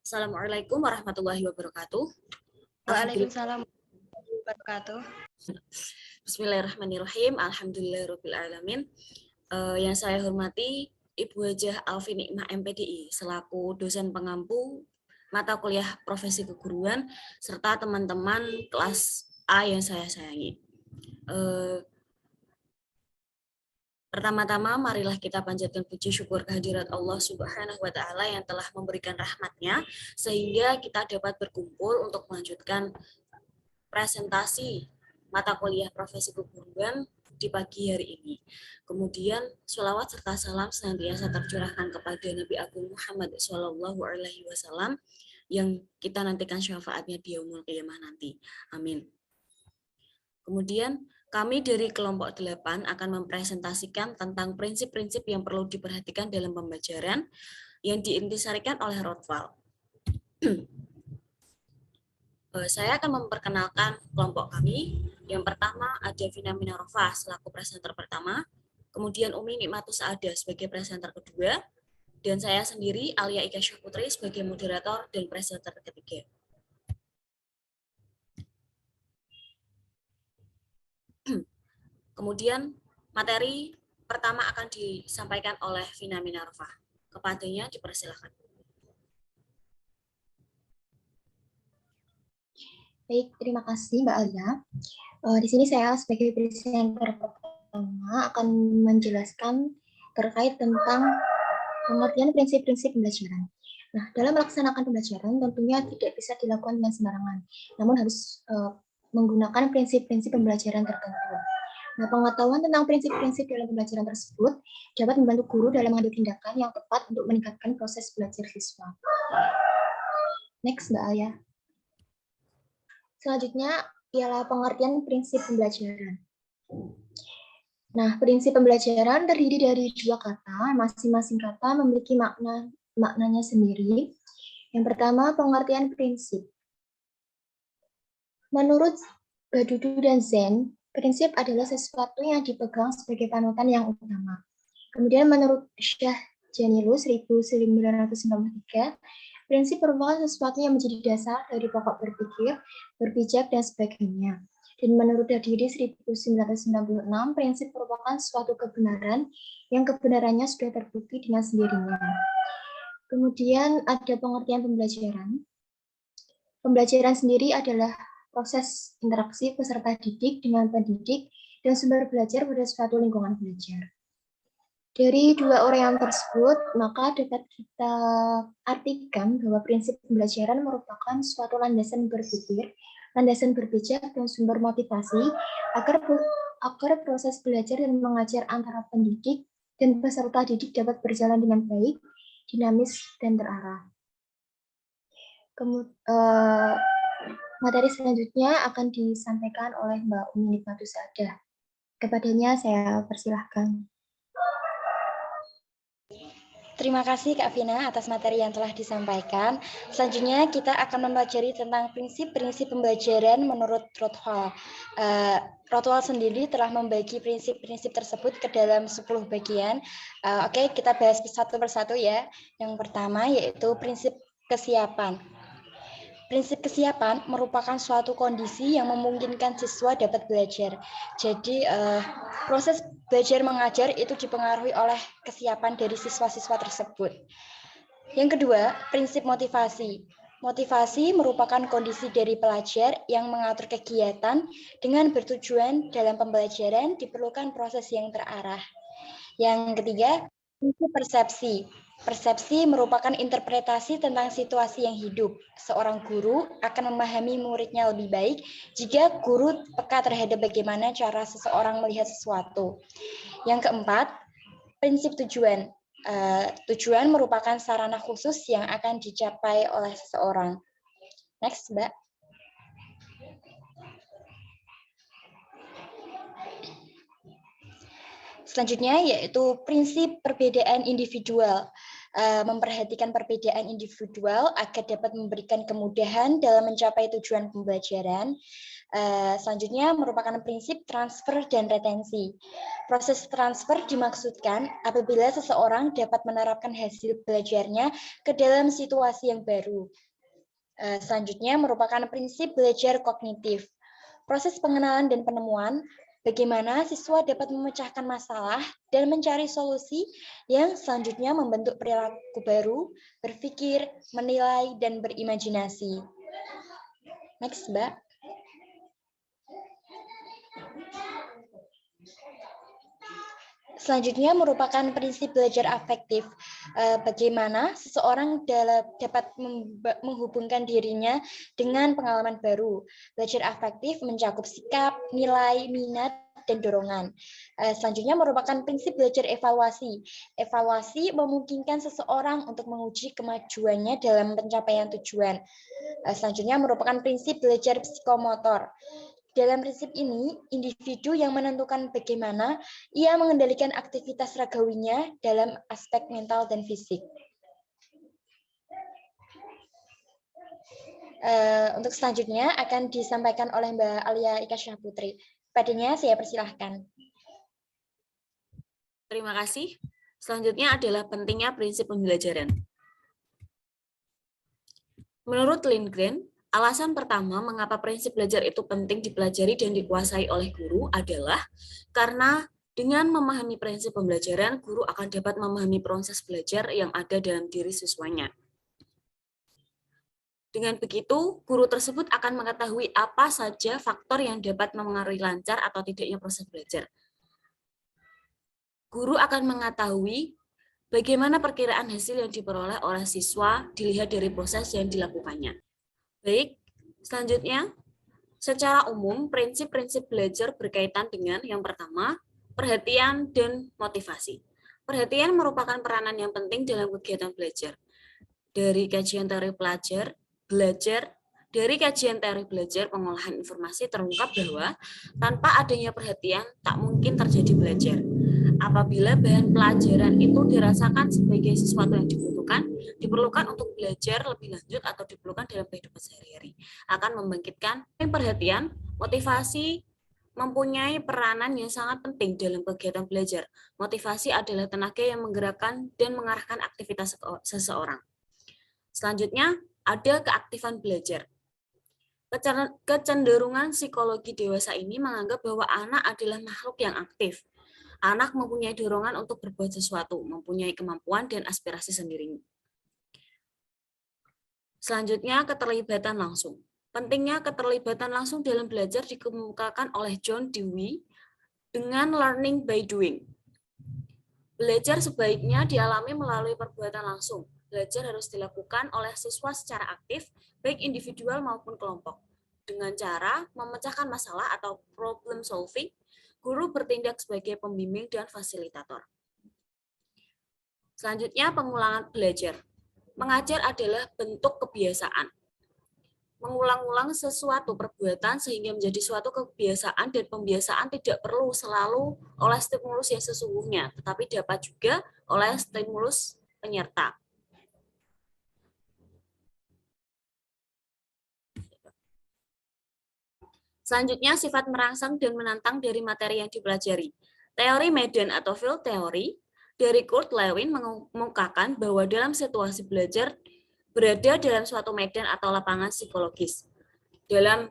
Assalamualaikum warahmatullahi wabarakatuh. Waalaikumsalam warahmatullahi wabarakatuh. Bismillahirrahmanirrahim. Alhamdulillahirabbil alamin. Yang saya hormati Ibu Hajah Alfi Nikmah MPDI selaku dosen pengampu mata kuliah profesi keguruan serta teman-teman kelas A yang saya sayangi. Pertama-tama, marilah kita panjatkan puji syukur kehadirat Allah Subhanahu wa Ta'ala yang telah memberikan rahmat-Nya sehingga kita dapat berkumpul untuk melanjutkan presentasi mata kuliah profesi keguruan di pagi hari ini. Kemudian, sholawat serta salam senantiasa tercurahkan kepada Nabi Agung Muhammad SAW yang kita nantikan syafaatnya di yaumul qiyamah nanti. Amin. Kemudian, kami dari kelompok 8 akan mempresentasikan tentang prinsip-prinsip yang perlu diperhatikan dalam pembelajaran yang diintisarikan oleh Rothwell. Saya akan memperkenalkan kelompok kami. Yang pertama ada Vina Minarofa selaku presenter pertama, kemudian Umi Nikmatus Saada sebagai presenter kedua, dan saya sendiri Alia Ika Syahputri sebagai moderator dan presenter ketiga. Kemudian materi pertama akan disampaikan oleh Vina Minarofa. Kepadanya dipersilakan. Baik, terima kasih Mbak Alia. Di sini saya sebagai presenter pertama akan menjelaskan terkait tentang pengertian prinsip-prinsip pembelajaran. Nah, dalam melaksanakan pembelajaran tentunya tidak bisa dilakukan dengan sembarangan, namun harus menggunakan prinsip-prinsip pembelajaran tertentu. Nah, pengetahuan tentang prinsip-prinsip dalam pembelajaran tersebut dapat membantu guru dalam mengambil tindakan yang tepat untuk meningkatkan proses belajar siswa. Next, Mbak Alia. Selanjutnya ialah pengertian prinsip pembelajaran. Nah, prinsip pembelajaran terdiri dari dua kata, masing-masing kata memiliki maknanya sendiri. Yang pertama, pengertian prinsip. Menurut Badudu dan Zen, prinsip adalah sesuatu yang dipegang sebagai panutan yang utama. Kemudian menurut Syah Janilus 1993, prinsip merupakan sesuatu yang menjadi dasar dari pokok berpikir, berpijak, dan sebagainya. Dan menurut Dardiri 1996, prinsip merupakan suatu kebenaran yang kebenarannya sudah terbukti dengan sendirinya. Kemudian ada pengertian pembelajaran. Pembelajaran sendiri adalah proses interaksi peserta didik dengan pendidik dan sumber belajar pada suatu lingkungan belajar. Dari dua orang tersebut, maka dapat kita artikan bahwa prinsip pembelajaran merupakan suatu landasan berpikir, landasan berpijak, dan sumber motivasi agar proses belajar dan mengajar antara pendidik dan peserta didik dapat berjalan dengan baik, dinamis, dan terarah. Materi selanjutnya akan disampaikan oleh Mbak Umi Nikmatus Saada. Kepadanya saya persilahkan. Terima kasih Kak Vina atas materi yang telah disampaikan. Selanjutnya kita akan mempelajari tentang prinsip-prinsip pembelajaran menurut Rothwell. Rothwell sendiri telah membagi prinsip-prinsip tersebut ke dalam 10 bagian. Oke, kita bahas satu persatu ya. Yang pertama yaitu prinsip kesiapan. Prinsip kesiapan merupakan suatu kondisi yang memungkinkan siswa dapat belajar. Jadi proses belajar mengajar itu dipengaruhi oleh kesiapan dari siswa-siswa tersebut. Yang kedua, prinsip motivasi. Motivasi merupakan kondisi dari pelajar yang mengatur kegiatan dengan bertujuan dalam pembelajaran diperlukan proses yang terarah. Yang ketiga, prinsip persepsi. Persepsi merupakan interpretasi tentang situasi yang hidup. Seorang guru akan memahami muridnya lebih baik jika guru peka terhadap bagaimana cara seseorang melihat sesuatu. Yang keempat, prinsip tujuan. Tujuan merupakan sarana khusus yang akan dicapai oleh seseorang. Next, Mbak. Selanjutnya yaitu prinsip perbedaan individual. Memperhatikan perbedaan individual agar dapat memberikan kemudahan dalam mencapai tujuan pembelajaran. Selanjutnya merupakan prinsip transfer dan retensi. Proses transfer dimaksudkan apabila seseorang dapat menerapkan hasil belajarnya ke dalam situasi yang baru. Selanjutnya merupakan prinsip belajar kognitif. Proses pengenalan dan penemuan, bagaimana siswa dapat memecahkan masalah dan mencari solusi yang selanjutnya membentuk perilaku baru, berpikir, menilai, dan berimajinasi. Next, Mbak. Selanjutnya merupakan prinsip belajar afektif. Bagaimana seseorang dapat menghubungkan dirinya dengan pengalaman baru. Belajar afektif mencakup sikap, nilai, minat, dan dorongan. Selanjutnya merupakan prinsip belajar evaluasi. Evaluasi memungkinkan seseorang untuk menguji kemajuannya dalam pencapaian tujuan. Selanjutnya merupakan prinsip belajar psikomotor. Dalam prinsip ini, individu yang menentukan bagaimana ia mengendalikan aktivitas ragawinya dalam aspek mental dan fisik. Untuk selanjutnya akan disampaikan oleh Mbak Alia Ika Syahputri. Padanya saya persilahkan. Terima kasih. Selanjutnya adalah pentingnya prinsip pembelajaran. Menurut Lindgren, alasan pertama mengapa prinsip belajar itu penting dipelajari dan dikuasai oleh guru adalah karena dengan memahami prinsip pembelajaran, guru akan dapat memahami proses belajar yang ada dalam diri siswanya. Dengan begitu, guru tersebut akan mengetahui apa saja faktor yang dapat mempengaruhi lancar atau tidaknya proses belajar. Guru akan mengetahui bagaimana perkiraan hasil yang diperoleh oleh siswa dilihat dari proses yang dilakukannya. Baik, selanjutnya, secara umum prinsip-prinsip belajar berkaitan dengan yang pertama, perhatian dan motivasi. Perhatian merupakan peranan yang penting dalam kegiatan belajar. Dari kajian teori dari kajian teori belajar pengolahan informasi terungkap bahwa tanpa adanya perhatian tak mungkin terjadi belajar. Apabila bahan pelajaran itu dirasakan sebagai sesuatu yang diperlukan untuk belajar lebih lanjut atau diperlukan dalam kehidupan sehari-hari, akan membangkitkan perhatian, motivasi mempunyai peranan yang sangat penting dalam kegiatan belajar. Motivasi adalah tenaga yang menggerakkan dan mengarahkan aktivitas seseorang. Selanjutnya, ada keaktifan belajar. Kecenderungan psikologi dewasa ini menganggap bahwa anak adalah makhluk yang aktif. Anak mempunyai dorongan untuk berbuat sesuatu, mempunyai kemampuan dan aspirasi sendiri. Selanjutnya, keterlibatan langsung. Pentingnya keterlibatan langsung dalam belajar dikemukakan oleh John Dewey dengan learning by doing. Belajar sebaiknya dialami melalui perbuatan langsung. Belajar harus dilakukan oleh siswa secara aktif, baik individual maupun kelompok. Dengan cara memecahkan masalah atau problem solving, guru bertindak sebagai pembimbing dan fasilitator. Selanjutnya, pengulangan belajar. Mengajar adalah bentuk kebiasaan. Mengulang-ulang sesuatu perbuatan sehingga menjadi suatu kebiasaan, dan pembiasaan tidak perlu selalu oleh stimulus yang sesungguhnya, tetapi dapat juga oleh stimulus penyerta. Selanjutnya, sifat merangsang dan menantang dari materi yang dipelajari. Teori medan atau field theory dari Kurt Lewin mengemukakan bahwa dalam situasi belajar berada dalam suatu medan atau lapangan psikologis. Dalam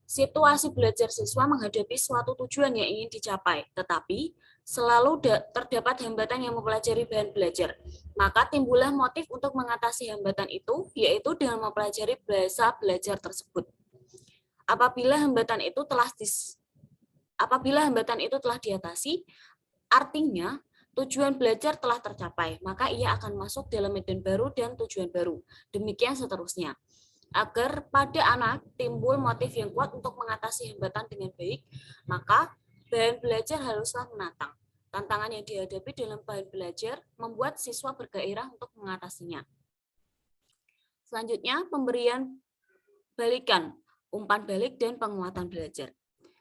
situasi belajar, siswa menghadapi suatu tujuan yang ingin dicapai, tetapi selalu terdapat hambatan yang mempelajari bahan belajar. Maka timbullah motif untuk mengatasi hambatan itu, yaitu dengan mempelajari bahasa belajar tersebut. Apabila hambatan itu telah diatasi, artinya tujuan belajar telah tercapai, maka ia akan masuk dalam medan baru dan tujuan baru. Demikian seterusnya. Agar pada anak timbul motif yang kuat untuk mengatasi hambatan dengan baik, maka bahan belajar haruslah menantang. Tantangan yang dihadapi dalam bahan belajar membuat siswa bergairah untuk mengatasinya. Selanjutnya, pemberian balikan, umpan balik, dan penguatan belajar.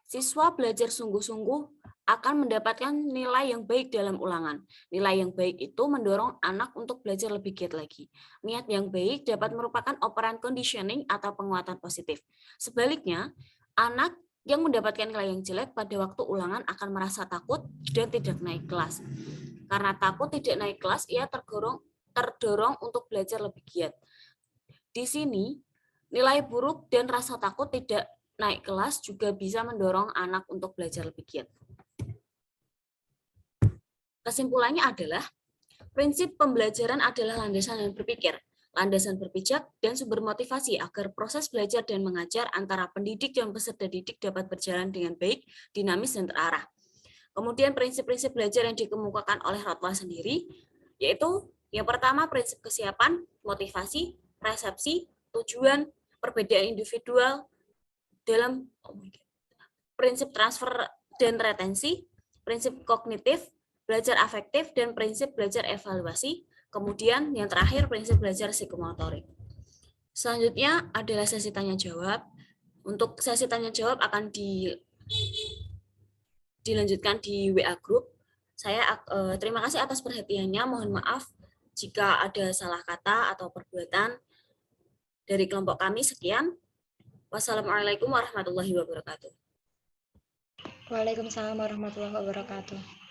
Siswa belajar sungguh-sungguh akan mendapatkan nilai yang baik dalam ulangan. Nilai yang baik itu mendorong anak untuk belajar lebih giat lagi. Niat yang baik dapat merupakan operan conditioning atau penguatan positif. Sebaliknya, Anak yang mendapatkan nilai yang jelek pada waktu ulangan akan merasa takut dan tidak naik kelas. Karena takut tidak naik kelas, ia terdorong untuk belajar lebih giat. Di sini, nilai buruk dan rasa takut tidak naik kelas juga bisa mendorong anak untuk belajar lebih giat. Kesimpulannya adalah, prinsip pembelajaran adalah landasan yang berpikir, landasan berpijak, dan sumber motivasi agar proses belajar dan mengajar antara pendidik dan peserta didik dapat berjalan dengan baik, dinamis, dan terarah. Kemudian prinsip-prinsip belajar yang dikemukakan oleh Rothwell sendiri, yaitu yang pertama prinsip kesiapan, motivasi, resepsi, tujuan, perbedaan individual dalam prinsip transfer dan retensi, prinsip kognitif, belajar afektif, dan prinsip belajar evaluasi. Kemudian yang terakhir prinsip belajar psikomotorik. Selanjutnya adalah sesi tanya jawab. Untuk sesi tanya jawab akan dilanjutkan di WA Group. Saya terima kasih atas perhatiannya. Mohon maaf jika ada salah kata atau perbuatan dari kelompok kami. Sekian. Wassalamualaikum warahmatullahi wabarakatuh. Waalaikumsalam warahmatullahi wabarakatuh.